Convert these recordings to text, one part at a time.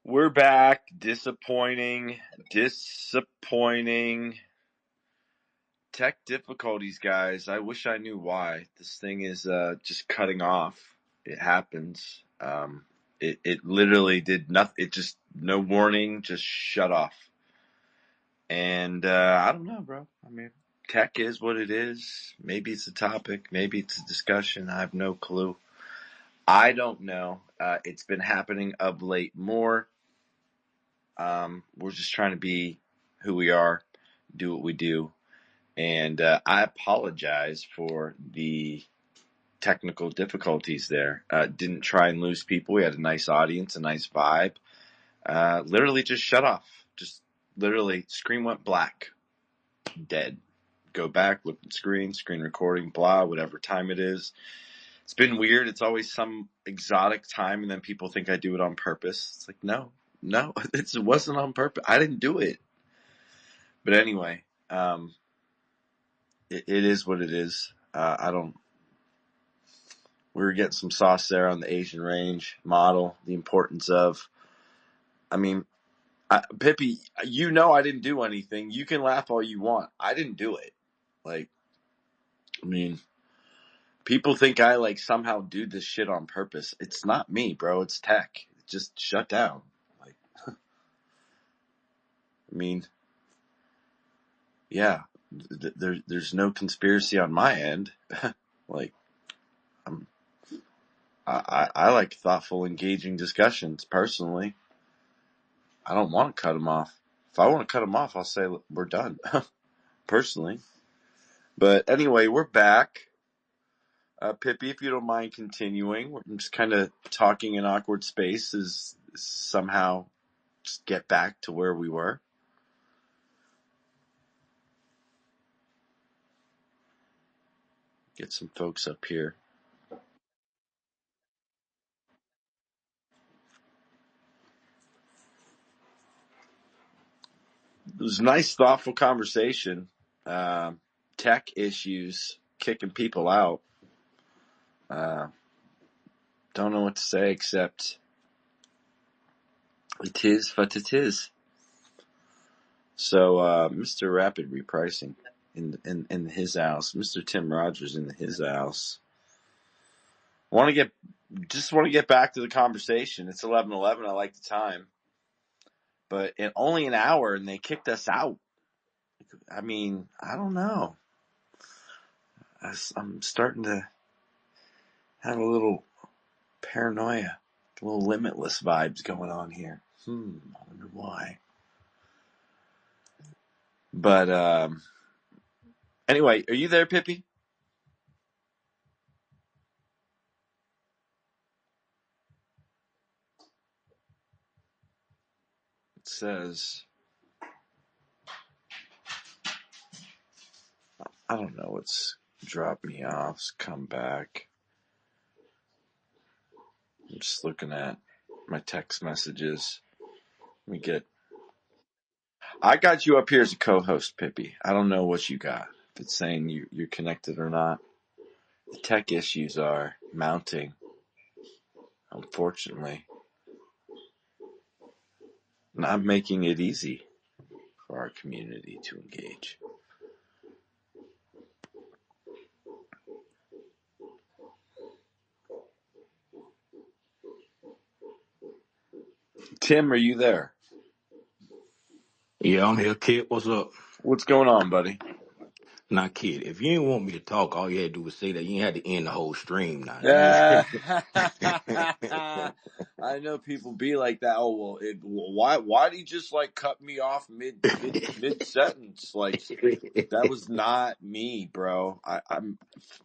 We're back. Disappointing. Tech difficulties, guys. I wish I knew why. This thing is just cutting off. It happens. It literally did nothing. It just, no warning, just shut off. And I don't know, bro. I mean, tech is what it is. Maybe it's a topic. Maybe it's a discussion. I have no clue. I don't know. It's been happening of late more. We're just trying to be who we are, do what we do. And I apologize for the technical difficulties there. Didn't try and lose people. We had a nice audience, a nice vibe. Literally just shut off. Just literally, screen went black. Dead. Go back, look at screen recording, blah, whatever time it is. It's been weird. It's always some exotic time, and then people think I do it on purpose. It's like, no, it wasn't on purpose. I didn't do it. But anyway, it is what it is. We were getting some sauce there on the Asian range model, the importance of, Pippi, I didn't do anything. You can laugh all you want. I didn't do it. People think I somehow do this shit on purpose. It's not me, bro. It's tech. Just shut down. Yeah, there's no conspiracy on my end. I like thoughtful, engaging discussions, personally. I don't want to cut them off. If I want to cut them off, I'll say we're done, personally. But anyway, we're back. Pippi, if you don't mind continuing, we're just kind of talking in awkward spaces, somehow just get back to where we were. Get some folks up here. It was a nice, thoughtful conversation. Tech issues, kicking people out. Don't know what to say except it is what it is. So, Mr. Rapid Repricing in his house, Mr. Tim Rogers in his house. Just want to get back to the conversation. It's 11:11. I like the time, but in only an hour, and they kicked us out. I don't know. I'm starting to have a little paranoia, a little limitless vibes going on here. I wonder why. But anyway, are you there, Pippi? It says, I don't know what's dropped me off. Let's come back. I'm just looking at my text messages. I got you up here as a co-host, Pippi. I don't know what you got. If it's saying you're connected or not. The tech issues are mounting, unfortunately. Not making it easy for our community to engage. Tim, are you there? Yeah, I'm here, kid. What's up? What's going on, buddy? Now, kid, if you didn't want me to talk, all you had to do was say that. You ain't had to end the whole stream now. I know people be like that. Oh, well, why did you just cut me off mid sentence? That was not me, bro. I'm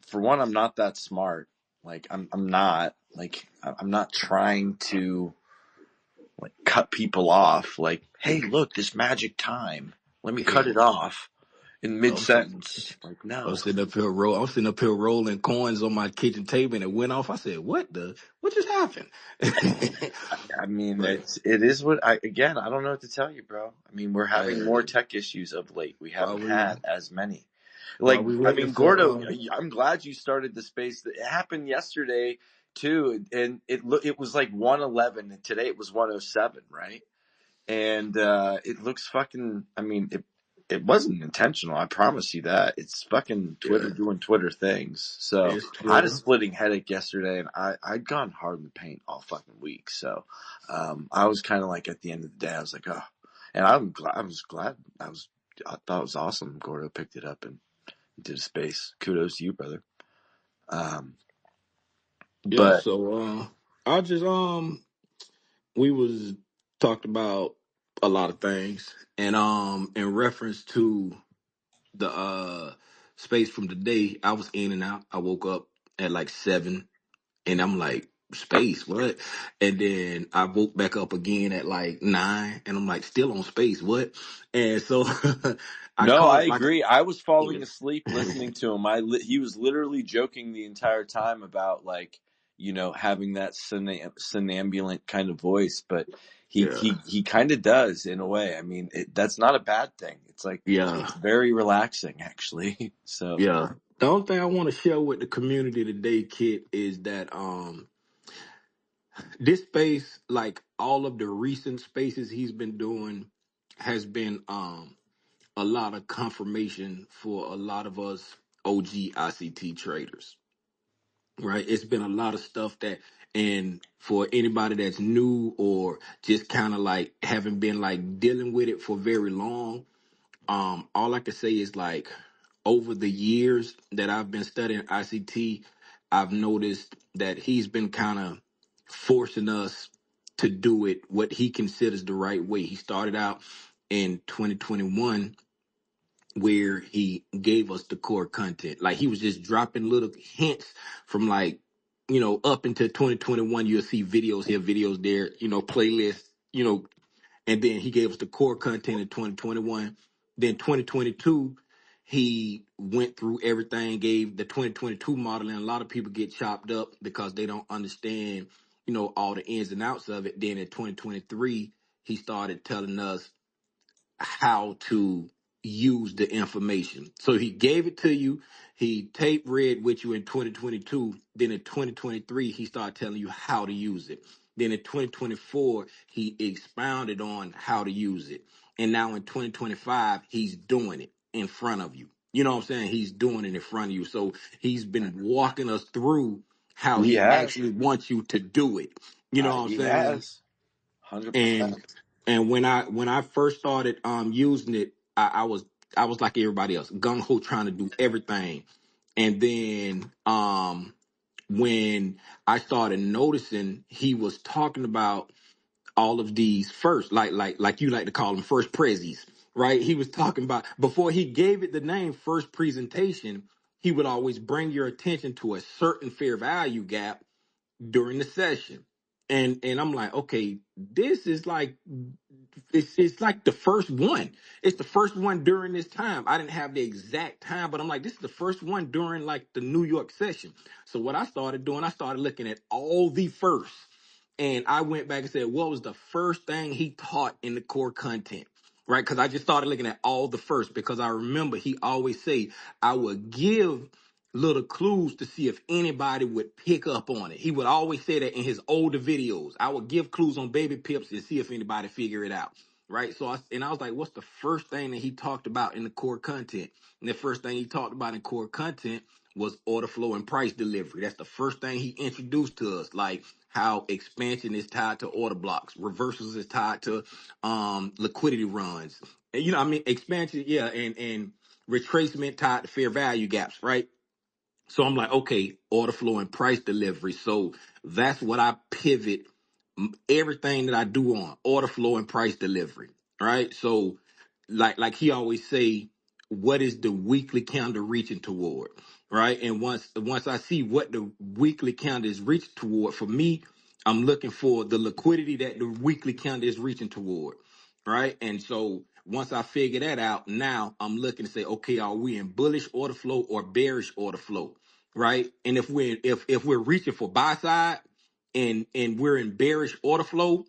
for one, I'm not that smart. I'm not trying to cut people off. Hey, look, this magic time. Let me cut it Hell, off in mid I'm sitting, sentence. Like, I'm no. sitting up here I'm sitting up here rolling coins on my kitchen table, and it went off. I said, what just happened?" I mean, But it is what I again. I don't know what to tell you, bro. I mean, we're having more hey, tech issues of late. We while haven't we had as many. while Like, we I waiting mean, for Gordo, I'm glad you started the space. That it happened yesterday too, and it was like 111, and today it was 107, right? And it looks fucking. I mean, it wasn't intentional. I promise you that. It's fucking Twitter yeah, doing Twitter things. So it's I had a Twitter. splitting headache yesterday, and I'd gone hard in the paint all fucking week. So I was kind of like at the end of the day, I was like, oh, and I'm glad. I was glad. I thought it was awesome. Gordo picked it up and did a space. Kudos to you, brother. Um, Yeah, but so I just we was talked about a lot of things, and in reference to the space from today, I was in and out. I woke up at like 7, and I'm like, space, what? And then I woke back up again at like 9, and I'm like, still on space, what? And so I no, I caught like, agree. I was yeah, falling asleep listening to him. He was literally joking the entire time about like, having that somnambulant kind of voice, but he yeah, he he kind of does in a way. I mean, that's not a bad thing. It's like yeah, it's very relaxing actually. So yeah. The only thing I want to share with the community today, Kit, is that this space, like all of the recent spaces he's been doing, has been a lot of confirmation for a lot of us OG ICT traders, right? It's been a lot of stuff that, and for anybody that's new or just kind of like haven't been like dealing with it for very long, all I can say is like over the years that I've been studying ICT, I've noticed that he's been kind of forcing us to do it what he considers the right way. He started out in 2021 where he gave us the core content. Like he was just dropping little hints from like, up into 2021, you'll see videos here, videos there, playlists, and then he gave us the core content in 2021. Then 2022, he went through everything, gave the 2022 model, and a lot of people get chopped up because they don't understand, all the ins and outs of it. Then in 2023, he started telling us how to use the information. So he gave it to you. He tape read with you in 2022. Then in 2023, he started telling you how to use it. Then in 2024, he expounded on how to use it. And now in 2025, he's doing it in front of you. You know what I'm saying? He's doing it in front of you. So he's been walking us through how he he has, actually wants you to do it. You know what I'm he saying? has, 100%. And when I first started using it, I was like everybody else, gung ho trying to do everything. And then when I started noticing he was talking about all of these first, like you like to call them first prezzies, right? He was talking about before he gave it the name first presentation, he would always bring your attention to a certain fair value gap during the session. And I'm like, okay, this is like it's like the first one. It's the first one during this time. I didn't have the exact time, but I'm like, this is the first one during like the New York session. So what I started doing, I started looking at all the first. And I went back and said, what was the first thing he taught in the core content? Right? Because I just started looking at all the first because I remember he always say, I would give little clues to see if anybody would pick up on it. He would always say that in his older videos. I would give clues on baby pips and see if anybody figure it out. Right. So I was like, what's the first thing that he talked about in the core content? And the first thing he talked about in core content was order flow and price delivery. That's the first thing he introduced to us, like how expansion is tied to order blocks, reversals is tied to liquidity runs. And, I mean, expansion, yeah, and retracement tied to fair value gaps, right? So I'm like, okay, order flow and price delivery. So that's what I pivot everything that I do on order flow and price delivery. Right. So like he always say, what is the weekly calendar reaching toward? Right. And once I see what the weekly calendar is reaching toward, for me, I'm looking for the liquidity that the weekly calendar is reaching toward. Right. And so Once I figure that out, now I'm looking to say, okay, are we in bullish order flow or bearish order flow, right? And if we're reaching for buy side and we're in bearish order flow,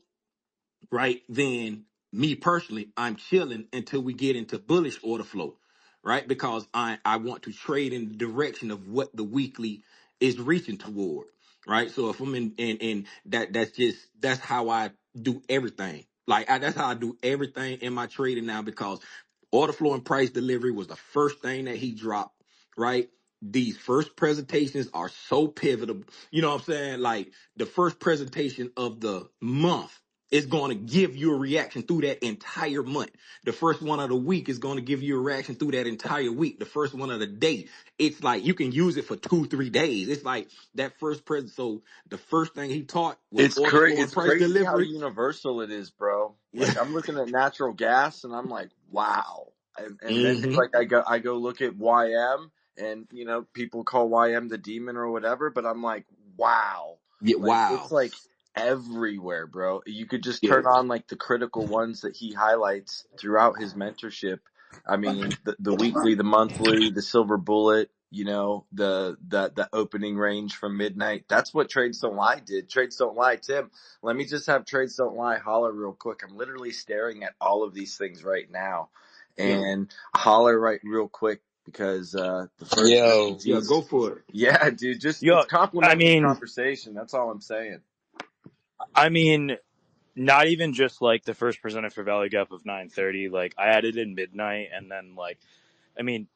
right? Then me personally, I'm chilling until we get into bullish order flow, right? Because I want to trade in the direction of what the weekly is reaching toward, right? So if I'm in that's how I do everything. That's how I do everything in my trading now, because order flow and price delivery was the first thing that he dropped, right? These first presentations are so pivotal. You know what I'm saying? Like the first presentation of the month is going to give you a reaction through that entire month. The first one of the week is going to give you a reaction through that entire week. The first one of the day, it's like you can use it for 2-3 days. It's like that first present. So the first thing he taught was order flow and It's price crazy how delivery. universal it is, bro. Yeah. Like I'm looking at natural gas and I'm like, wow. And then it's hmm like I go look at YM and people call YM the demon or whatever, but I'm like, wow. Yeah. Like it's Wow. like everywhere, bro. You could just Yeah. turn on like the critical ones that he highlights throughout his mentorship. I mean, the weekly, the monthly, the silver bullet, the opening range from midnight. That's what Trades Don't Lie did. Trades Don't Lie, Tim. Let me just have Trades Don't Lie holler real quick. I'm literally staring at all of these things right now, Yeah. and holler right real quick because the first Yo, Yeah. Jesus, Go for it. yeah, dude, just yo, it's I complimentary mean, conversation. That's all I'm saying. I mean, not even just like the first presented for Valley Gap of 9:30. Like I added in midnight, and then like, I mean,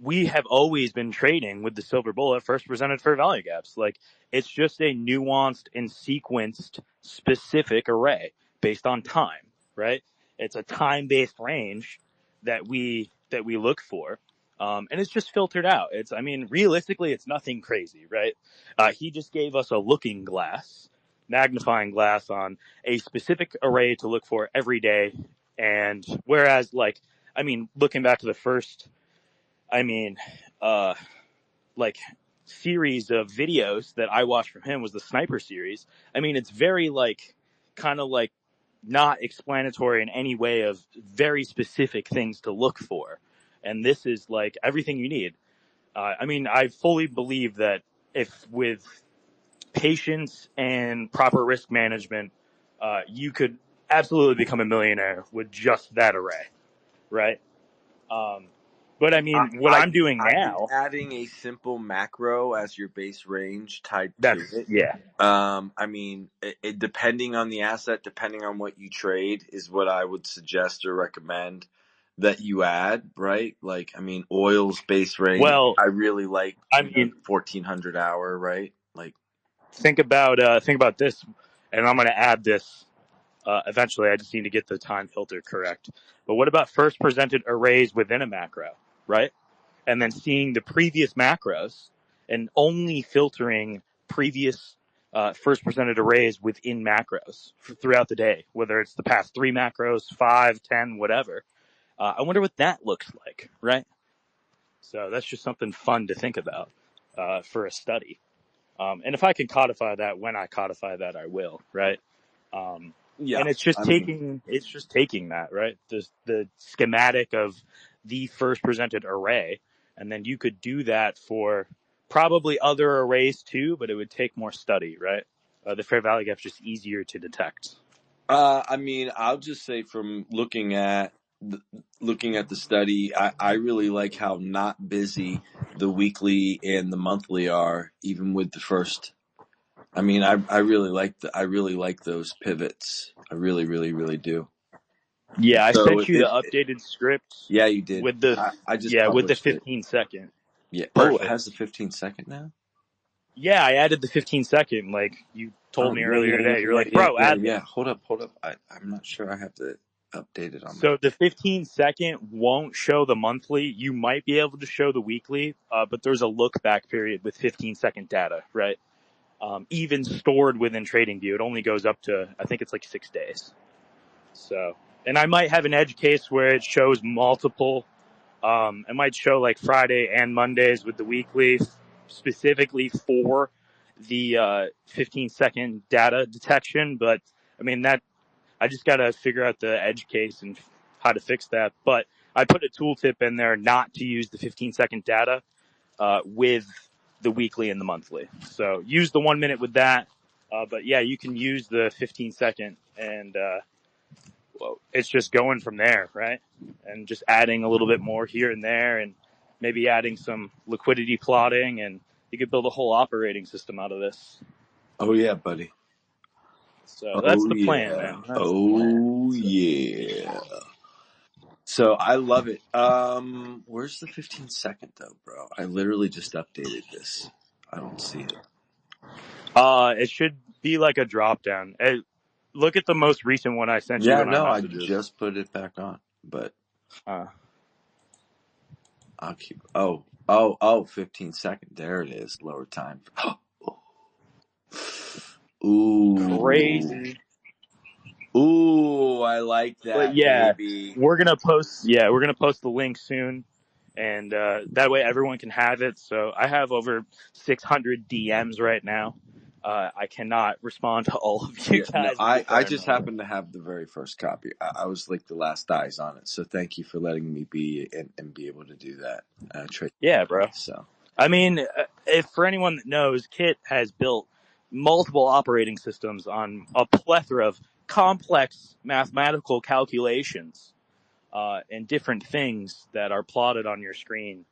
we have always been trading with the silver bullet first presented for value gaps. Like it's just a nuanced and sequenced specific array based on time, right? It's a time based range that we look for. And it's just filtered out. I mean, realistically, it's nothing crazy, right? He just gave us a looking glass, magnifying glass on a specific array to look for every day. And whereas like, I mean, looking back to the first I mean, uh, like series of videos that I watched from him was the sniper series. I mean, it's very like kind of like not explanatory in any way of very specific things to look for. And this is like everything you need. I mean, I fully believe that if with patience and proper risk management, you could absolutely become a millionaire with just that array, right? Um, but I I, mean, what I I'm doing I think now, adding a simple macro as your base range tied to that's, it. yeah. I mean, depending on the asset, depending on what you trade, is what I would suggest or recommend that you add. Right? Like, I mean, oil's base range. Well, I really like, I mean, 1400 hour. Right? Like, think about this, and I'm going to add this eventually. I just need to get the time filter correct. But what about first presented arrays within a macro, right? And then seeing the previous macros and only filtering previous first presented arrays within macros throughout the day, whether it's the past 3 macros, 5, 10, whatever. I wonder what that looks like, right? So that's just something fun to think about for a study. And if I can codify that, when I codify that, I will, right? Um, yeah. and I mean, it's just taking that, right? The schematic of the first presented array, and then you could do that for probably other arrays too, but it would take more study, right? The fair value gap is just easier to detect. I'll just say from looking at the study, I really like how not busy the weekly and the monthly are, even with the first. I mean, I really like those pivots. I really, really, really do. Yeah, I So sent you the updated script yeah, you did. with the I just yeah with the published it. 15 second. Yeah. Oh, it has Perfect. the 15 second now. Yeah, I added the 15 second. Like you told Oh me yeah, earlier yeah, yeah, today. You're yeah, like, yeah, bro, yeah, add yeah. this. Hold up. I'm not sure I have to update it on my. So the 15 second won't show the monthly. You might be able to show the weekly, but there's a look back period with 15 second data, right? Even stored within TradingView, it only goes up to, I think it's like 6 days. So, and I might have an edge case where it shows multiple. It might show like Friday and Mondays with the weekly specifically for the 15 second data detection. But I mean, that I just got to figure out the edge case and how to fix that. But I put a tooltip in there not to use the 15-second data with the weekly and the monthly. So use the 1 minute with that. But yeah, you can use the 15-second, and well, it's just going from there, right? And just adding a little bit more here and there, and maybe adding some liquidity plotting, and you could build a whole operating system out of this. Oh yeah, buddy. So that's Oh the plan, yeah. man. That's the plan. Oh So, yeah. So I love it. Where's the 15-second though, bro? I literally just updated this. I don't see it. it should be like a drop down. Look at the most recent one I sent you Yeah, in our no, I messages. just put it back on, but Uh, I'll keep. Oh, 15-second. There it is. Lower time. Ooh. Crazy. Ooh, I like But that, yeah, baby. we're gonna post the link soon, and that way everyone can have it. So I have over 600 DMs right now. I cannot respond to all of you Yeah, no, guys with the I entire just number. happened to have the very first copy. I was like the last eyes on it. So thank you for letting me be and be able to do that. Trade. Yeah, bro. So, I mean, if for anyone that knows, Kit has built multiple operating systems on a plethora of complex mathematical calculations and different things that are plotted on your screen.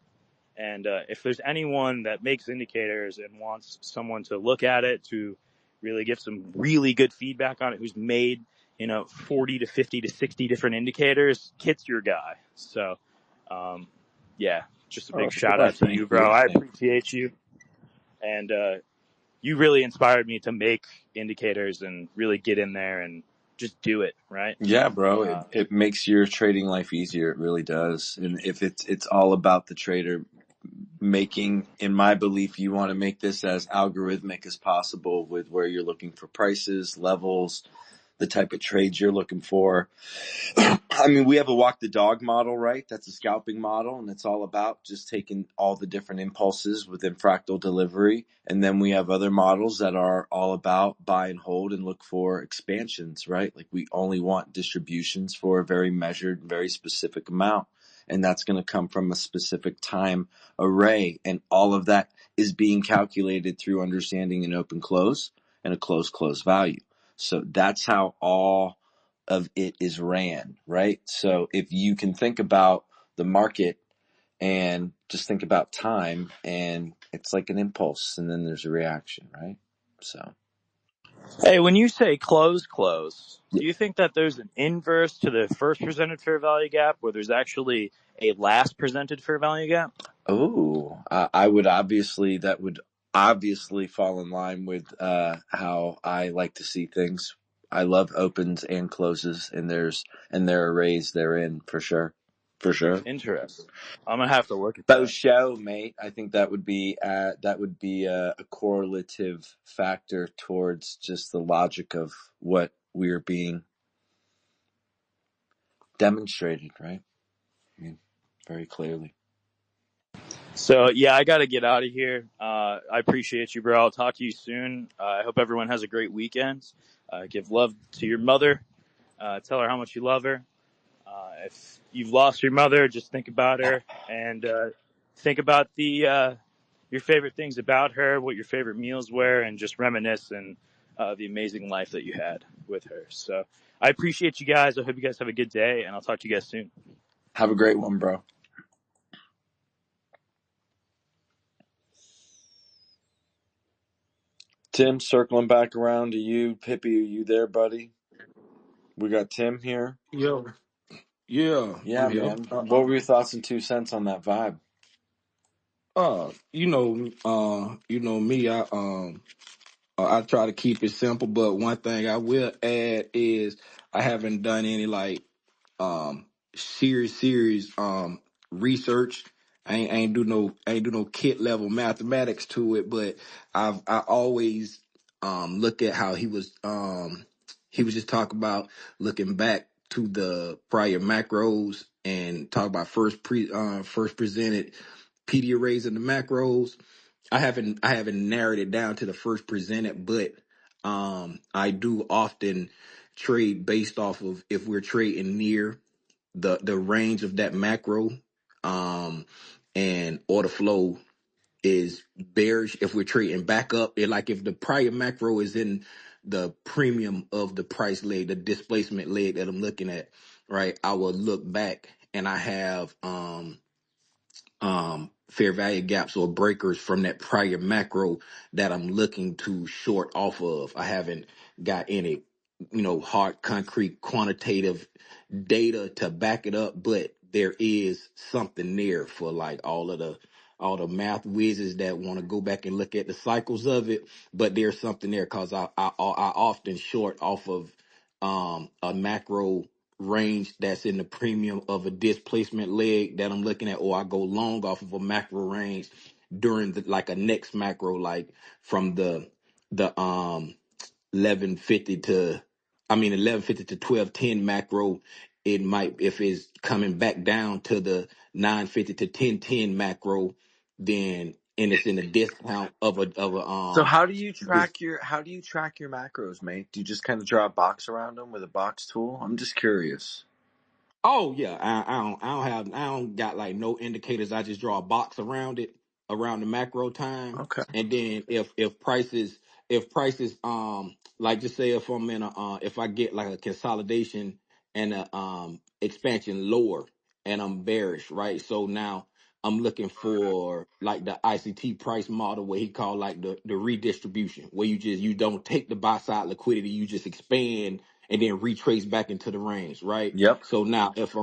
And if there's anyone that makes indicators and wants someone to look at it to really give some really good feedback on it, who's made 40 to 50 to 60 different indicators, Kit's your guy. So, yeah, just a big shout well, out to thank you, bro. you. I Thank appreciate you, and you really inspired me to make indicators and really get in there and just do it, right? Yeah, bro. It makes your trading life easier. It really does. And if it's all about the trader making, in my belief, you want to make this as algorithmic as possible with where you're looking for prices, levels, the type of trades you're looking for. I mean, we have a walk the dog model, right? That's a scalping model, and it's all about just taking all the different impulses within fractal delivery. And then we have other models that are all about buy and hold and look for expansions, right? Like we only want distributions for a very measured, very specific amount. And that's going to come from a specific time array. And all of that is being calculated through understanding an open close and a close value. So that's how all of it is ran, right? So if you can think about the market and just think about time, and it's like an impulse and then there's a reaction, right? So Hey, when you say close, yeah. do you think that there's an inverse to the first presented fair value gap where there's actually a last presented fair value gap? Oh, I would obviously, that would obviously fall in line with how I like to see things. I love opens and closes, and there are arrays therein for sure, for sure. Interesting. I'm gonna have to look at Faux that. show, mate. I think that would be a correlative factor towards just the logic of what we're being demonstrated, right? I mean, very clearly. So yeah, I gotta get out of here. I appreciate you, bro. I'll talk to you soon. I hope everyone has a great weekend. Give love to your mother. Tell her how much you love her. If you've lost your mother, just think about her and think about the your favorite things about her, what your favorite meals were, and just reminisce and the amazing life that you had with her. So I appreciate you guys. I hope you guys have a good day, and I'll talk to you guys soon. Have a great one, bro. Tim, circling back around to you. Pippi, are you there, buddy? We got Tim here. Yeah, yeah, Yeah, I'm here. man. What were your thoughts and 2 cents on that vibe? You know me. I try to keep it simple, but one thing I will add is I haven't done any like serious research. I ain't do no kit level mathematics to it, but I always look at how he was just talking about looking back to the prior macros and talk about first presented PD arrays and the macros. I haven't narrowed it down to the first presented, but I do often trade based off of if we're trading near the range of that macro, um, and order flow is bearish if we're trading back up. Like if the prior macro is in the premium of the price leg, the displacement leg that I'm looking at, right? I will look back and I have fair value gaps or breakers from that prior macro that I'm looking to short off of. I haven't got any, hard, concrete, quantitative data to back it up, but there is something there for like all the math whizzes that want to go back and look at the cycles of it. But there's something there because I often short off of a macro range that's in the premium of a displacement leg that I'm looking at, or I go long off of a macro range during like a next macro, like from the 1150 to 1150 to 1210 macro. It might, if it's coming back down to the 950 to 1010 macro, then and it's in a discount of a So this. how do you track your macros, mate? Do you just kind of draw a box around them with a box tool? I'm just curious. Oh yeah, I don't got like no indicators. I just draw a box around it around the macro time, Okay. and then if prices like just say if I'm in a if I get like a consolidation and a expansion lower and I'm bearish, right? So now I'm looking for like the ICT price model where he called like the redistribution, where you don't take the buy side liquidity, you just expand and then retrace back into the range, right? Yep. So now if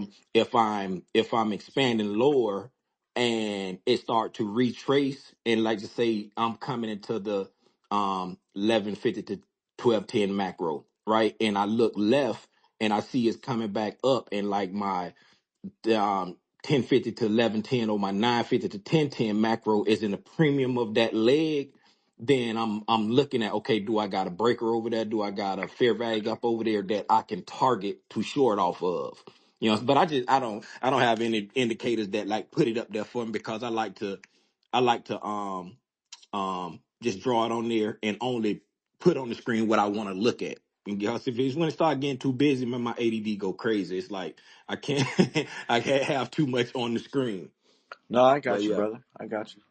I'm expanding lower and it start to retrace and like to say I'm coming into the 1150 to 1210 macro, right? And I look left and I see it's coming back up and like my 1050 to 1110 or my 950 to 1010 macro is in the premium of that leg, then I'm looking at, okay, do I got a breaker over there? Do I got a fair value up over there that I can target to short off of? But I don't have any indicators that like put it up there for me because I like to just draw it on there and only put on the screen what I want to look at. Because if it's when it start getting too busy, man, my ADD go crazy. It's like I can't I can't have too much on the screen. No, I But got you, yeah. brother. I got you.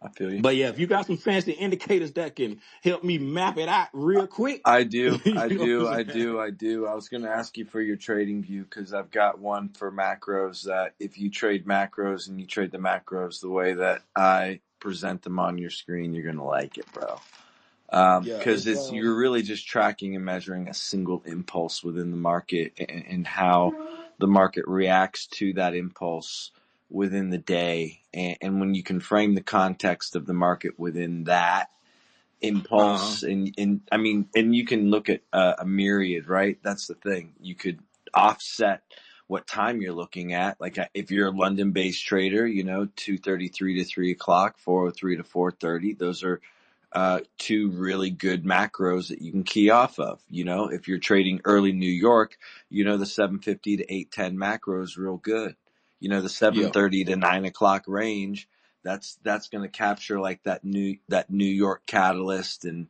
I feel you. But yeah, if you got some fancy indicators that can help me map it out real quick, I do. you I know what I'm do. I saying? do. I do. I was going to ask you for your trading view because I've got one for macros that if you trade macros and you trade the macros the way that I present them on your screen, you're going to like it, bro. Yeah, Because it's you're really just tracking and measuring a single impulse within the market and how the market reacts to that impulse within the day. And when you can frame the context of the market within that uh-huh. impulse, and I mean, and you can look at a myriad, right? That's the thing. You could offset what time you're looking at. Like if you're a London-based trader, 2:33 to 3 o'clock, 4:03 to 4:30. Those are two really good macros that you can key off of. If you're trading early New York, the 7:50 to 8:10 macro is real good. The Yeah. 7:30 to 9 o'clock range. That's going to capture like that New York catalyst and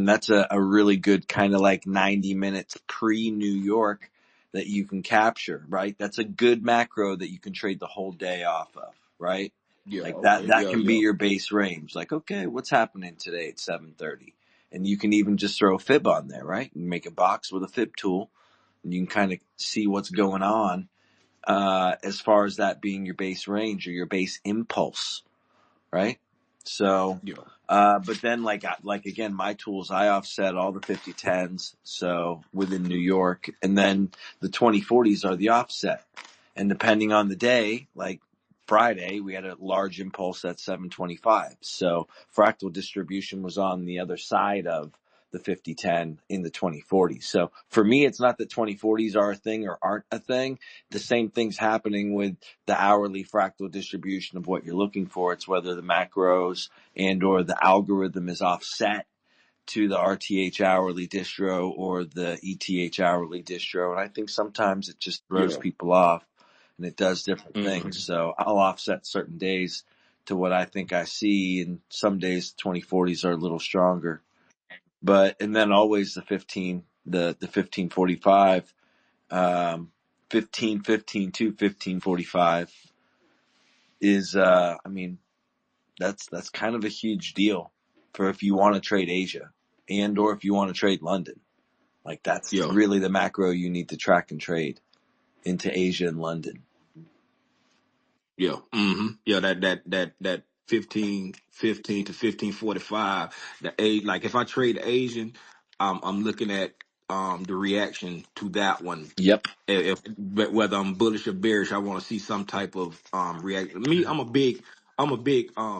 that's a really good kind of like 90 minutes pre New York that you can capture, right? That's a good macro that you can trade the whole day off of, right? Yeah, Like that okay. that Yeah, can be yeah. your base range. Like, okay, what's happening today at 7:30? And you can even just throw a fib on there, right? You make a box with a fib tool and you can kind of see what's going on as far as that being your base range or your base impulse, right? So, Yeah. but then like again, my tools, I offset all the 50/10s. So within New York, and then the 20/40s are the offset. And depending on the day, like Friday, we had a large impulse at 725. So fractal distribution was on the other side of the 50/10 in the 20/40. So for me, it's not that 20/40s are a thing or aren't a thing. The same thing's happening with the hourly fractal distribution of what you're looking for. It's whether the macros and or the algorithm is offset to the RTH hourly distro or the ETH hourly distro. And I think sometimes it just throws Yeah. people off and it does different things. Hmm. So I'll offset certain days to what I think I see. And some days 20/40s are a little stronger, and then always the 1545, 15.15 to 15.45 is, I mean, that's kind of a huge deal for if you want to trade Asia and or if you want to trade London. Like that's Yeah. really the macro you need to track and trade into Asia and London. Yeah. Yeah, that 15 to 15.45. The A, like if I trade Asian, I'm looking at the reaction to that one. Yep. But whether I'm bullish or bearish, I want to see some type of reaction. Me, I'm a big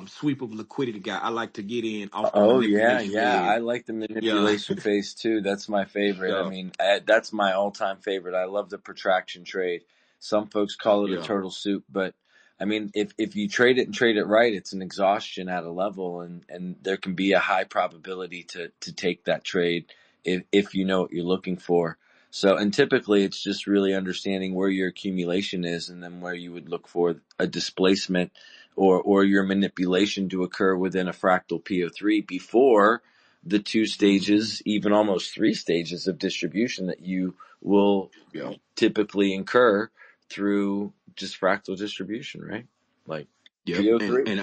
sweep of liquidity guy. I like to get in off the Oh yeah, manipulation yeah. leg. I like the Yeah. manipulation phase too. That's my favorite. I Yeah. mean, that's my all-time favorite. I love the protraction trade. Some folks call it a Yeah. turtle soup, but I mean, if you trade it and trade it right, it's an exhaustion at a level, and there can be a high probability to take that trade if you know what you're looking for. So, and typically it's just really understanding where your accumulation is, and then where you would look for a displacement or your manipulation to occur within a fractal PO3 before the two Mhm. stages, even almost three stages of distribution that you will Yeah. typically incur through just fractal distribution, right? Like Yep, and PO3. and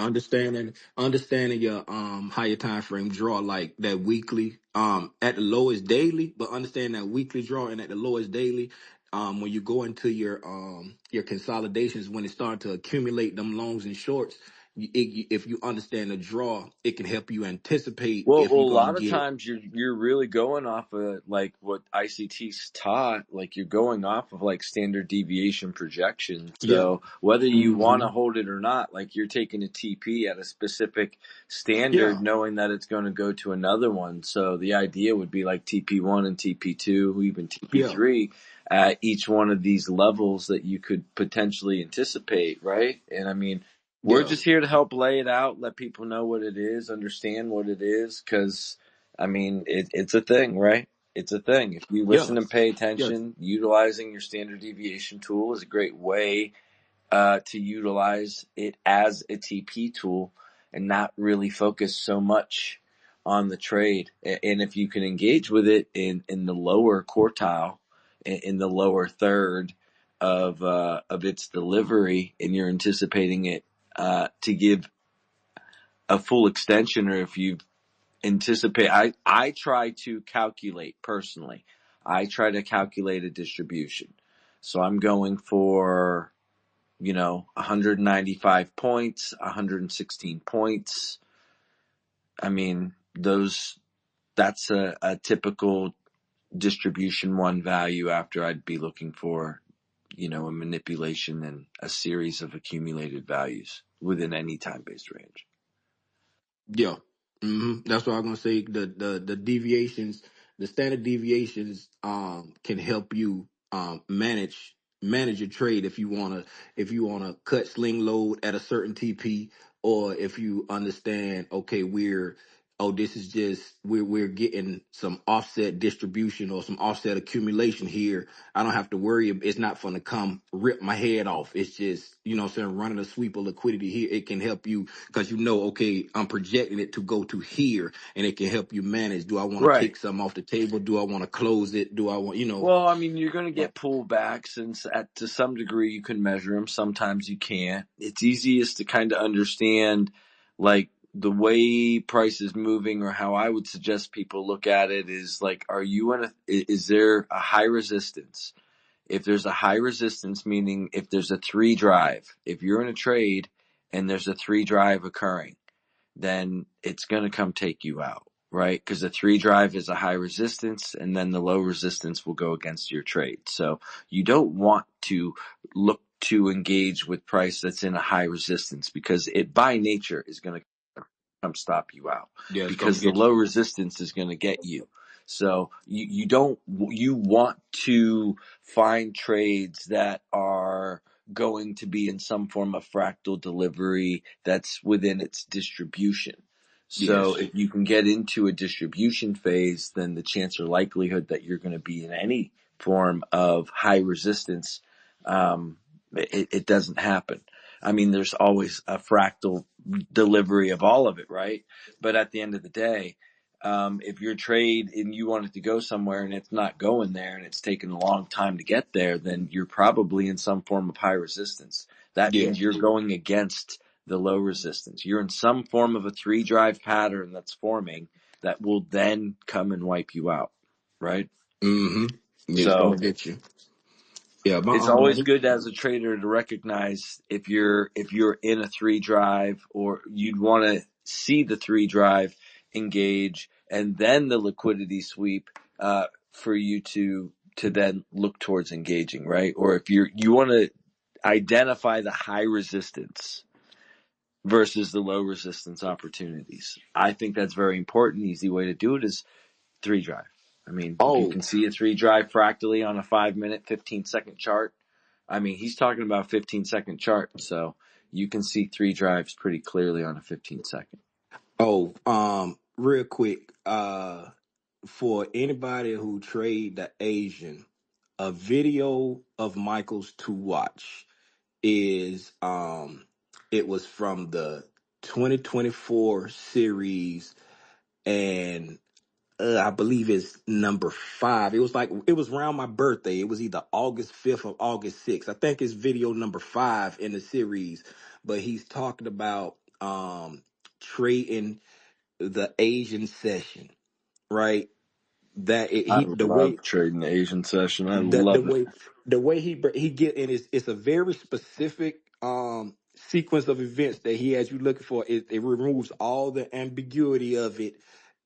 understanding your higher time frame draw, like that weekly at the lowest daily, but understand that weekly draw and at the lowest daily, when you go into your consolidations, when it start to accumulate them longs and shorts, if you understand the draw, it can help you anticipate Well, if you're a gonna lot of get. times you're really going off of like what ICT's taught, like you're going off of like standard deviation projection. Yeah. So whether you want Hmm. to hold it or not, like you're taking a TP at a specific standard, Yeah. knowing that it's going to go to another one. So the idea would be like TP1 and TP2, even Yeah. TP3 at each one of these levels that you could potentially anticipate, right? And I mean, we're Yeah. just here to help lay it out, let people know what it is, understand what it is, because, I mean, it's a thing, right? It's a thing. If you Yeah. listen and pay Yeah. attention, utilizing your standard deviation tool is a great way to utilize it as a TP tool and not really focus so much on the trade. And if you can engage with it in the lower quartile, in the lower third of its delivery, and you're anticipating it to give a full extension, or if you anticipate, I try to calculate personally. I try to calculate a distribution. So I'm going for 195 points, 116 points. I mean, that's a typical distribution one value after I'd be looking for, a manipulation and a series of accumulated values within any time based range. Yeah, that's what I'm gonna say. The deviations, the standard deviations, can help you manage your trade if you wanna cut sling load at a certain TP, or if you understand, okay, this is just we're getting some offset distribution or some offset accumulation here. I don't have to worry. It's not going to come rip my head off. It's just, what I'm saying, running a sweep of liquidity here. It can help you because okay, I'm projecting it to go to here, and it can help you manage. Do I want to Right. take some off the table? Do I want to close it? Do I want, Well, I mean, you're going to uh, get pullbacks, and to some degree you can measure them. Sometimes you can't. It's easiest to kind of understand, like, the way price is moving, or how I would suggest people look at it is like, is there a high resistance? If there's a high resistance, meaning if there's a three drive, if you're in a trade and there's a three drive occurring, then it's going to come take you out, right? Because the three drive is a high resistance, and then the low resistance will go against your trade. So you don't want to look to engage with price that's in a high resistance, because it by nature is going to come stop you out, yeah, it's gonna because the get low you. resistance is going to get you. So you want to find trades that are going to be in some form of fractal delivery that's within its distribution. So Yes, if you can get into a distribution phase, then the chance or likelihood that you're going to be in any form of high resistance, it doesn't happen. I mean, there's always a fractal delivery of all of it, right? But at the end of the day, If your trade and you want it to go somewhere and it's not going there and it's taking a long time to get there, then you're probably in some form of high resistance. That Yeah. means you're going against the low resistance. You're in some form of a 3-drive pattern that's forming that will then come and wipe you out, right? Mm-hmm. It's gonna So get you. Yeah, my it's always good as a trader to recognize if you're in a 3-drive, or you'd want to see the 3-drive engage and then the liquidity sweep for you to then look towards engaging, right? Or if you want to identify the high resistance versus the low resistance opportunities. I think that's very important. Easy way to do it is 3-drive. I mean, if you oh can see a 3-drive fractally on a 5-minute, 15-second chart, I mean, he's talking about 15-second chart, so you can see 3 drives pretty clearly on a 15-second. real quick, for anybody who trade the Asian, a video of Michael's to watch is it was from the 2024 series, and I believe it's number 5. It was like it was around my birthday. It was either August 5th or August 6th. I think it's video number 5 in the series. But he's talking about trading the Asian session, right? That it, I he the way love trading the Asian session. I the love it. way he get in is it's a very specific sequence of events that he has you looking for. It removes all the ambiguity of it.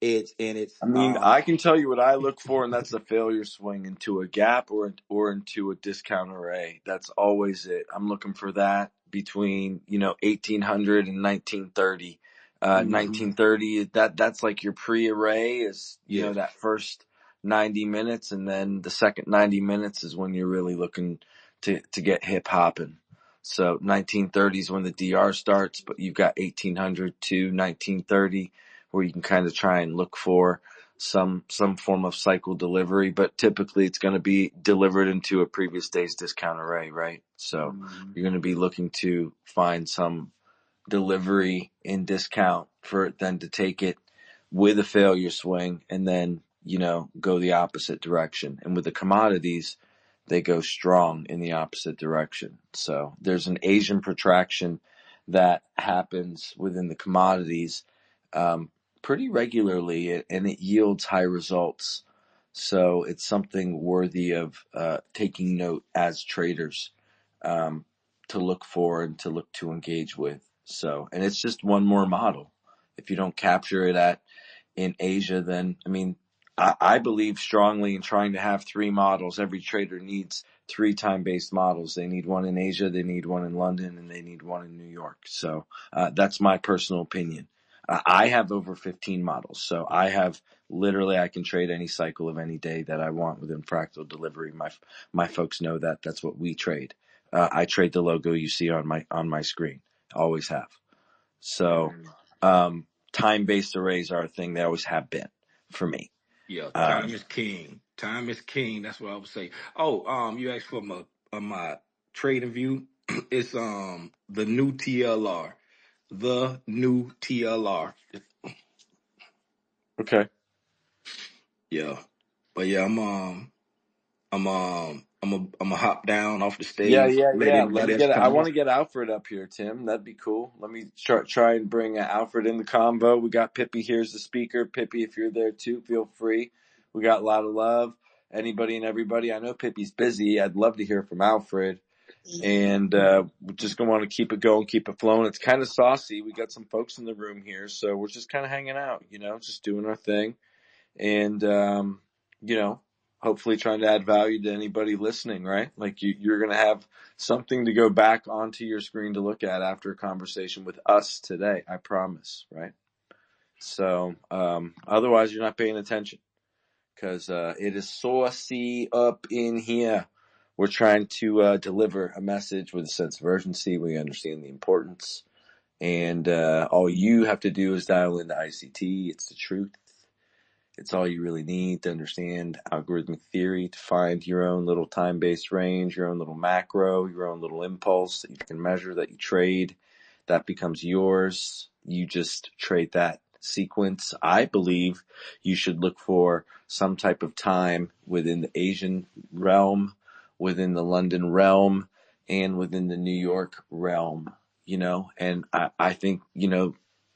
It's I mean, I can tell you what I look for, and that's a failure swing into a gap or into a discount array. That's always it. I'm looking for that between 1800 and 1930. mhm, 1930, that's like your pre-array is yeah. that first 90 minutes, and then the second 90 minutes is when you're really looking to get hip hopping. So 1930 is when the DR starts, but you've got 1800 to 1930 where you can kind of try and look for some form of cycle delivery, but typically it's going to be delivered into a previous day's discount array, right? So Mhm. you're going to be looking to find some delivery in discount for it then to take it with a failure swing and then, go the opposite direction. And with the commodities, they go strong in the opposite direction. So there's an Asian protraction that happens within the commodities um, pretty regularly, and it yields high results. So it's something worthy of taking note as traders, um, to look for and to look to engage with. So, and it's just one more model. If you don't capture it in Asia, then I mean, I believe strongly in trying to have 3 models. Every trader needs 3 time-based models. They need one in Asia, they need one in London, and they need one in New York. So that's my personal opinion. I have over 15 models, so I can trade any cycle of any day that I want within fractal delivery. My folks know that. That's what we trade. I trade the logo you see on my screen. Always have. So, Mhm. time-based arrays are a thing. They always have been for me. Yeah, time Um, is king. Time is king. That's what I would say. Oh, you asked for my trading view. It's the new TLR. The new TLR. okay. Yeah. But yeah, I'm a hop down off the Yeah, stage, yeah, let yeah. anybody else I come want in. to get Alfred up here, Tim. That'd be cool. Let me try and bring Alfred in the convo. We got Pippi here as the speaker. Pippi, if you're there too, feel free. We got a lot of love. Anybody and everybody. I know Pippi's busy. I'd love to hear from Alfred. And we're just going to want to keep it going, keep it flowing. It's kind of saucy. We got some folks in the room here, so we're just kind of hanging out, just doing our thing. And, you know, hopefully trying to add value to anybody listening, right? Like you're going to have something to go back onto your screen to look at after a conversation with us today. I promise, right? So, otherwise you're not paying attention because, it is saucy up in here. We're trying to, deliver a message with a sense of urgency. We understand the importance. And, all you have to do is dial into ICT. It's the truth. It's all you really need to understand algorithmic theory, to find your own little time-based range, your own little macro, your own little impulse that you can measure, that you trade. That becomes yours. You just trade that sequence. I believe you should look for some type of time within the Asian realm, within the London realm, and within the New York realm, and I think,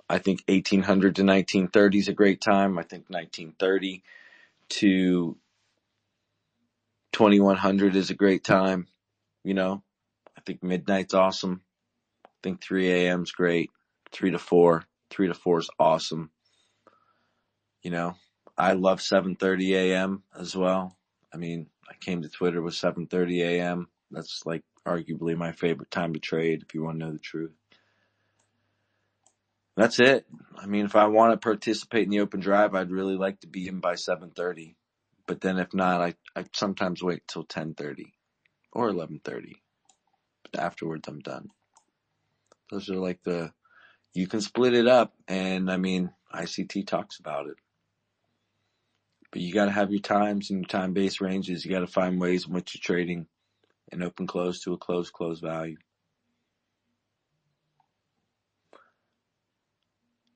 I think 1800 to 1930 is a great time. I think 1930 to 2100 is a great time. I think midnight's awesome. I think 3 a.m. is great. 3 to 4. 3 to 4 is awesome. I love 7:30 a.m. as well. I mean, I came to Twitter with 7:30 a.m. That's like arguably my favorite time to trade, if you want to know the truth. That's it. I mean, if I want to participate in the open drive, I'd really like to be in by 7:30. But then if not, I sometimes wait till 10:30 or 11:30. But afterwards, I'm done. Those are like you can split it up, and I mean, ICT talks about it. But you got to have your times and your time-based ranges. You got to find ways in which you're trading an open close to a close value.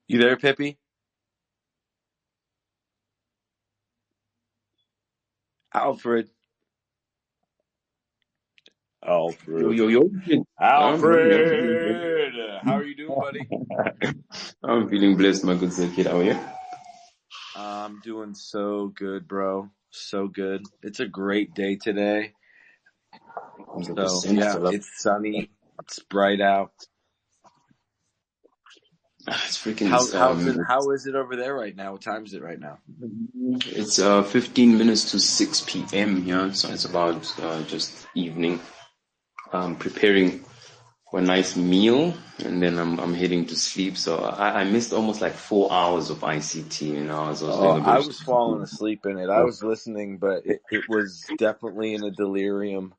You there, Pippi? Alfred. Yo. Alfred! How are you doing, buddy? I'm feeling blessed, my good kid. How are you? I'm doing so good, bro. So good. It's a great day today. So, yeah, it's sunny. It's bright out. It's freaking. How is it over there right now? What time is it right now? It's 15 minutes to 6 p.m. here, so it's about just evening. I'm preparing for a nice meal, and then I'm heading to sleep. So I missed almost like 4 hours of ICT. I was falling asleep in it. I was listening, but it was definitely in a delirium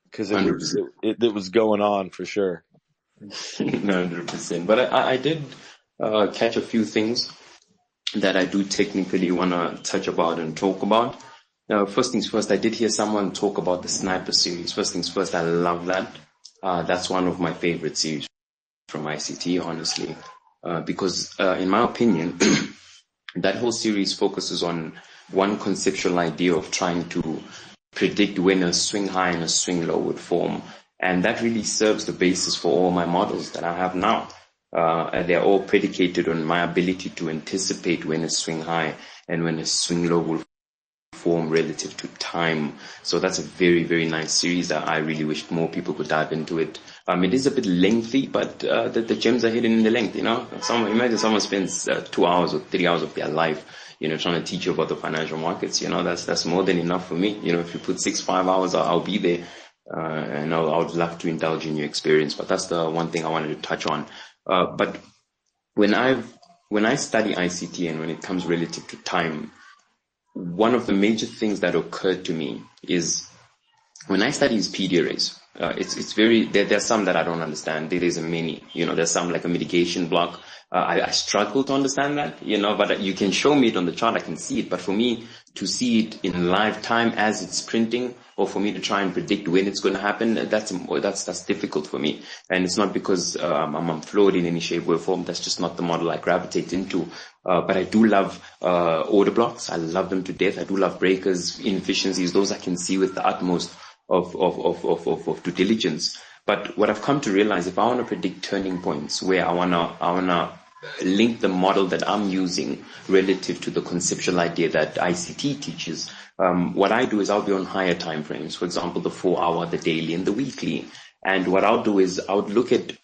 because it was going on for sure. 100%. But I did catch a few things that I do technically want to touch about and talk about. Now, first things first, I did hear someone talk about the Sniper series. First things first, I love that. That's one of my favorite series from ICT, honestly, because in my opinion, that whole series focuses on one conceptual idea of trying to predict when a swing high and a swing low would form. And that really serves the basis for all my models that I have now. And they're all predicated on my ability to anticipate when a swing high and when a swing low will form relative to time. So that's a very, very nice series that I really wish more people could dive into it. It is a bit lengthy, but the gems are hidden in the length, Imagine someone spends 2 hours or 3 hours of their life, trying to teach you about the financial markets. That's more than enough for me. If you put 5 hours, I'll be there. And I would love to indulge in your experience, but that's the one thing I wanted to touch on. But when I study ICT and when it comes relative to time, one of the major things that occurred to me is when I study PD arrays, it's very, there's some that I don't understand. There's many, there's some like a mitigation block. I struggle to understand that, but you can show me it on the chart, I can see it. But for me to see it in live time as it's printing, or for me to try and predict when it's going to happen, that's difficult for me. And it's not because I'm flawed in any shape or form. That's just not the model I gravitate into. But I do love order blocks. I love them to death. I do love breakers, inefficiencies. Those I can see with the utmost of due diligence. But what I've come to realize, if I want to predict turning points where I wanna link the model that I'm using relative to the conceptual idea that ICT teaches, what I do is I'll be on higher time frames. For example, the 4 hour, the daily, and the weekly. And what I'll do is I would look at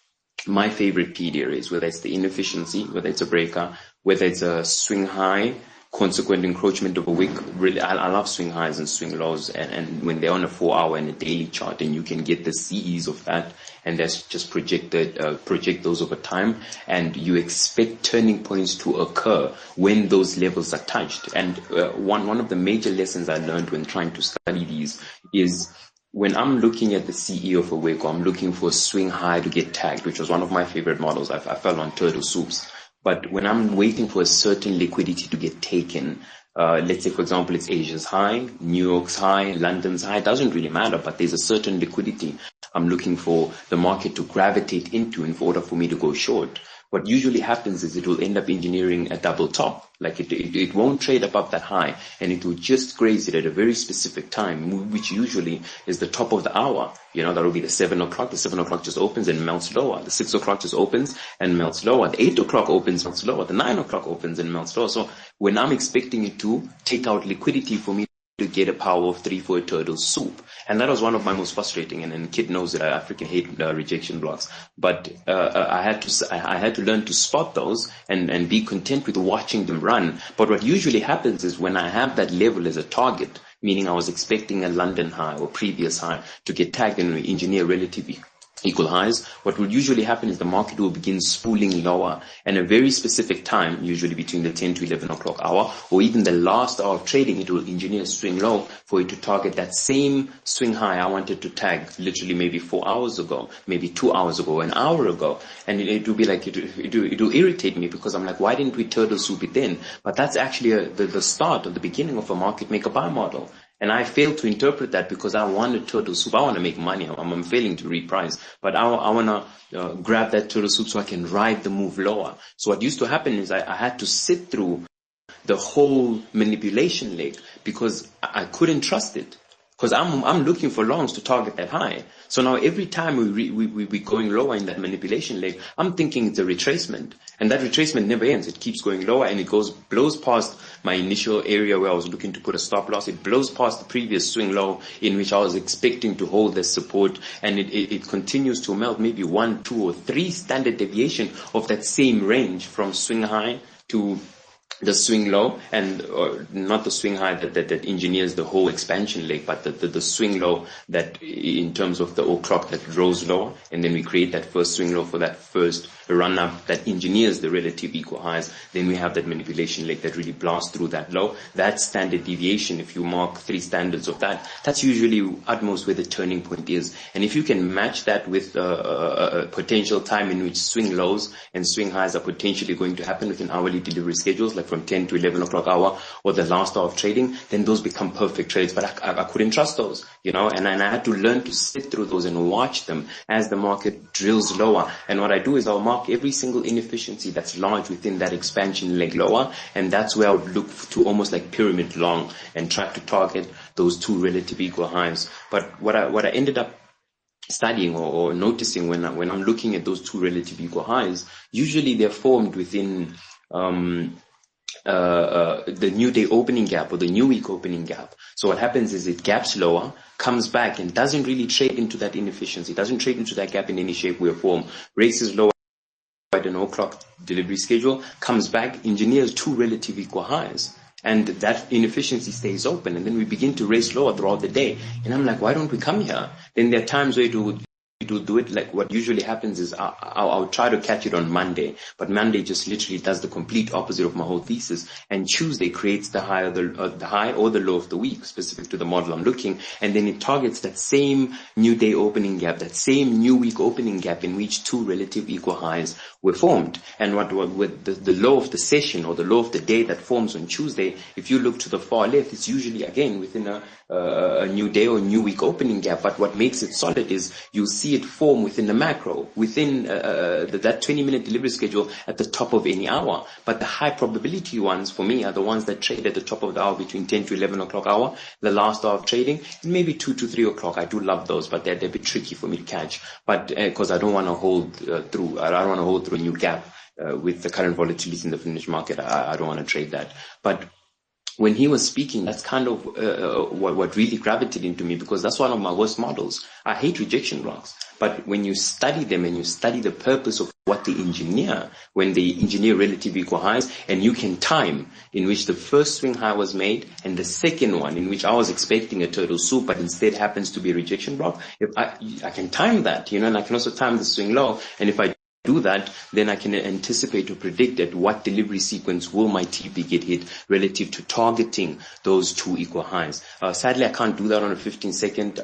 my favorite PD arrays, whether it's the inefficiency, whether it's a breaker, whether it's a swing high, consequent encroachment of a wick. Really, I love swing highs and swing lows, and when they're on a 4 hour and a daily chart, and you can get the CEs of that, and that's just project those over time, and you expect turning points to occur when those levels are touched. And one of the major lessons I learned when trying to study these is when I'm looking at the CE of a wick, or I'm looking for a swing high to get tagged, which was one of my favorite models. I fell on turtle soups. But when I'm waiting for a certain liquidity to get taken, let's say, for example, it's Asia's high, New York's high, London's high, it doesn't really matter, but there's a certain liquidity I'm looking for the market to gravitate into in order for me to go short. what usually happens is it will end up engineering a double top. Like it won't trade above that high, and it will just graze it at a very specific time, which usually is the top of the hour. That will be the 7 o'clock. The 7 o'clock just opens and melts lower. The 6 o'clock just opens and melts lower. The 8 o'clock opens, melts lower. The 9 o'clock opens and melts lower. So when I'm expecting it to take out liquidity for me to get a power of 3 for a turtle soup. And that was one of my most frustrating, and Kid knows that I freaking hate rejection blocks. But I had to learn to spot those and be content with watching them run. But what usually happens is when I have that level as a target, meaning I was expecting a London high or previous high to get tagged and engineer relatively equal highs, what will usually happen is the market will begin spooling lower, and a very specific time, usually between the 10 to 11 o'clock hour, or even the last hour of trading, it will engineer a swing low for it to target that same swing high I wanted to tag literally maybe 4 hours ago, maybe 2 hours ago, an hour ago. And it will be like, it will irritate me, because I'm like, why didn't we turtle soup it then? But that's actually the start or the beginning of a market make a buy model. And I fail to interpret that because I want a turtle soup. I want to make money. I'm failing to reprice. But I want to grab that turtle soup so I can ride the move lower. So what used to happen is I had to sit through the whole manipulation leg because I couldn't trust it. Because I'm looking for longs to target that high. So now every time we're going lower in that manipulation leg, I'm thinking it's a retracement. And that retracement never ends. It keeps going lower, and it blows past my initial area where I was looking to put a stop loss. It blows past the previous swing low in which I was expecting to hold the support, and it continues to melt maybe 1, 2, or 3 standard deviation of that same range from swing high to the swing low, and not the swing high that engineers the whole expansion leg, but the swing low that in terms of the o'clock that rose lower, and then we create that first swing low for that first run up that engineers the relative equal highs. Then we have that manipulation leg that really blasts through that low. That standard deviation, if you mark 3 standards of that, that's usually at most where the turning point is. And if you can match that with a potential time in which swing lows and swing highs are potentially going to happen within hourly delivery schedules, like from 10 to 11 o'clock hour or the last hour of trading, then those become perfect trades. But I couldn't trust those, and I had to learn to sit through those and watch them as the market drills lower. And what I do is I'll mark every single inefficiency that's large within that expansion leg lower, and that's where I would look to almost like pyramid long and try to target those 2 relative equal highs. But what I ended up studying or noticing when I'm looking at those 2 relative equal highs, usually they're formed within the new day opening gap or the new week opening gap. So what happens is it gaps lower, comes back, and doesn't really trade into that inefficiency, doesn't trade into that gap in any shape, way, or form, races lower at an o'clock delivery schedule, comes back, engineers 2 relative equal highs, and that inefficiency stays open, and then we begin to race lower throughout the day. And I'm like, why don't we come here? Then there are times where it will do it. Like what usually happens is I'll try to catch it on Monday, but Monday just literally does the complete opposite of my whole thesis, and Tuesday creates the high or the high or the low of the week specific to the model I'm looking, and then it targets that same new day opening gap, that same new week opening gap in which 2 relative equal highs were formed. And what with the low of the session or the low of the day that forms on Tuesday, if you look to the far left, it's usually again within a new day or new week opening gap. But what makes it solid is you see it form within the macro, within that 20-minute delivery schedule at the top of any hour. But the high probability ones for me are the ones that trade at the top of the hour between 10 to 11 o'clock hour, the last hour of trading, and maybe 2 to 3 o'clock. I do love those, but they're a bit tricky for me to catch. But because I don't want to hold through, I don't want to hold through a new gap with the current volatility in the Finnish market. I don't want to trade that. But when he was speaking, that's kind of what really gravitated into me, because that's one of my worst models. I hate rejection blocks. But when you study them and you study the purpose of what they engineer, when they engineer relative equal highs, and you can time in which the first swing high was made and the second one in which I was expecting a turtle soup, but instead happens to be a rejection block, if I can time that, and I can also time the swing low. And if I do that, then I can anticipate or predict at what delivery sequence will my TP get hit relative to targeting those 2 equal highs. Sadly, I can't do that on a 15-second.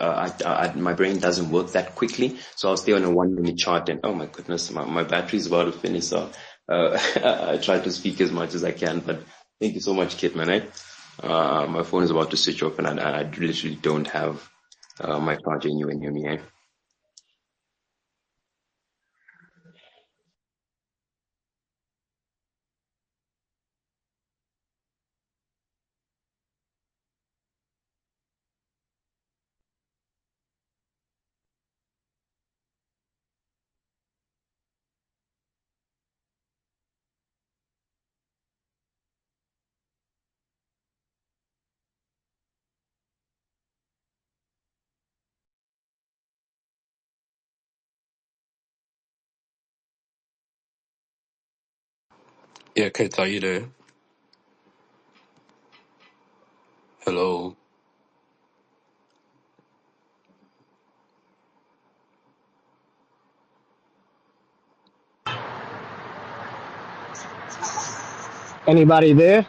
My brain doesn't work that quickly, so I'll stay on a 1-minute chart. And oh my goodness, my battery's about to finish. So I try to speak as much as I can. But thank you so much, Kit, man. My phone is about to switch off, and I literally don't have my charger anywhere near me. Yeah, Kate, are you there? Hello. Anybody there?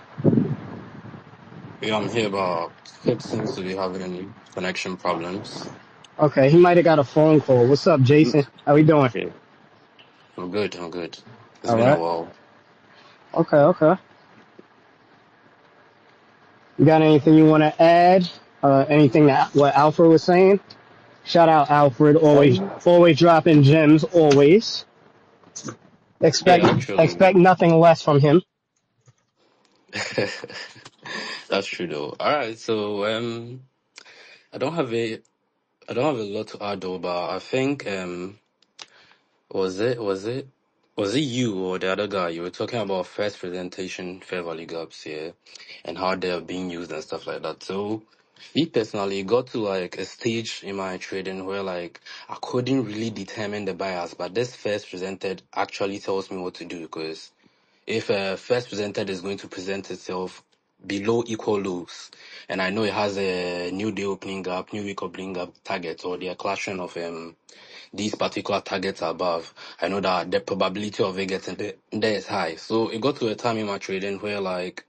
Yeah, I'm here, but Kate seems to be having connection problems. Okay, he might have got a phone call. What's up, Mm, Jason? How we doing? yeah, I'm good. I'm good. It's All been a right. while. Okay, okay. You got anything you want to add? Anything that what Alfred was saying? Shout out Alfred, Um, always dropping gems, always. Expect yeah, actually, expect nothing less from him. that's true though. All right, so I don't have a I don't have a lot to add though, but I think was it you or the other guy? You were talking about first presentation fair value gaps here and how they're being used and stuff like that. So me personally it got to like a stage in my trading where like I couldn't really determine the bias, but this first presented actually tells me what to do because if first presented is going to present itself below equal lows, and I know it has a new day opening gap, new week opening gap target, or the clashing of these particular targets above, I know that the probability of it getting there is high. So it got to a time in my trading where like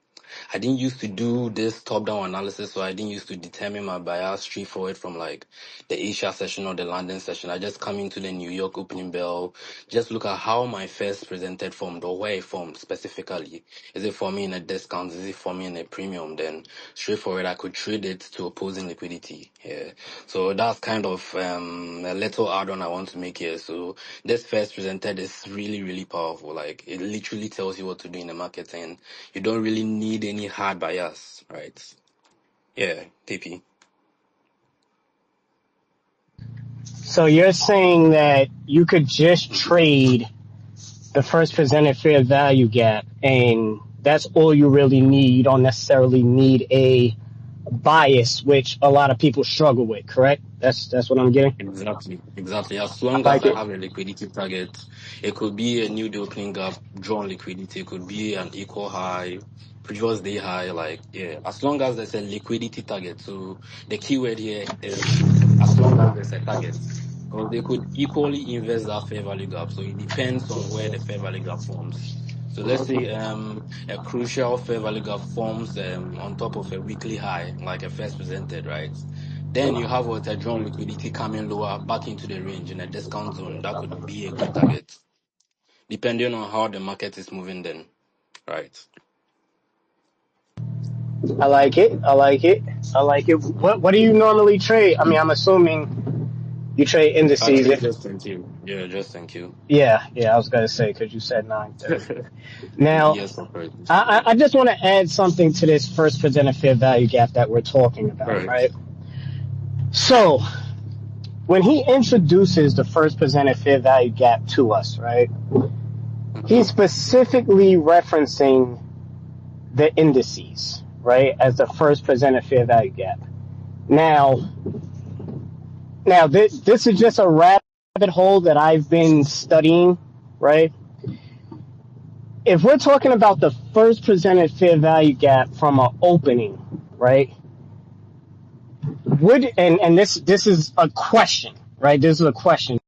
I didn't used to do this top-down analysis, so I didn't used to determine my bias straightforward from like the Asia session or the London session. I just come into the New York opening bell, just look at how my first presented formed or where it formed specifically. Is it for me in a discount? Is it for me in a premium? Then straightforward, I could trade it to opposing liquidity. Yeah. So that's kind of a little add-on I want to make here. So this first presented is really, really powerful. Like it literally tells you what to do in the market, and you don't really need any hard bias, right? Yeah, TP. So you're saying that you could just trade the first presented fair value gap, and that's all you really need. You don't necessarily need a bias, which a lot of people struggle with. Correct? That's what I'm getting. Exactly, exactly. As I long as like I it. have a liquidity target, it could be a new day opening gap, drawn liquidity, it could be an equal high, previous day high, like, yeah, as long as there's a liquidity target. So the keyword here is as long as there's a target. Because they could equally invest that fair value gap. So it depends on where the fair value gap forms. So let's say a crucial fair value gap forms on top of a weekly high, like a first presented, right? Then you have what a drawn liquidity coming lower back into the range in a discount zone. That could be a good target, depending on how the market is moving then, right? I like it. I like it. I like it. What do you normally trade? I mean, I'm assuming you trade indices. Actually, just thank you. Yeah, just thank you. Yeah. I was gonna say because you said 9:30. Now, Yes, of course. I just want to add something to this first presented fair value gap that we're talking about, Right. right? So when he introduces the first presented fair value gap to us, right? He's Mm-hmm. specifically referencing the indices, right, as the first presented fair value gap. Now, this is just a rabbit hole that I've been studying, right? If we're talking about the first presented fair value gap from an opening, right? Would and this is a question, right? This is a question.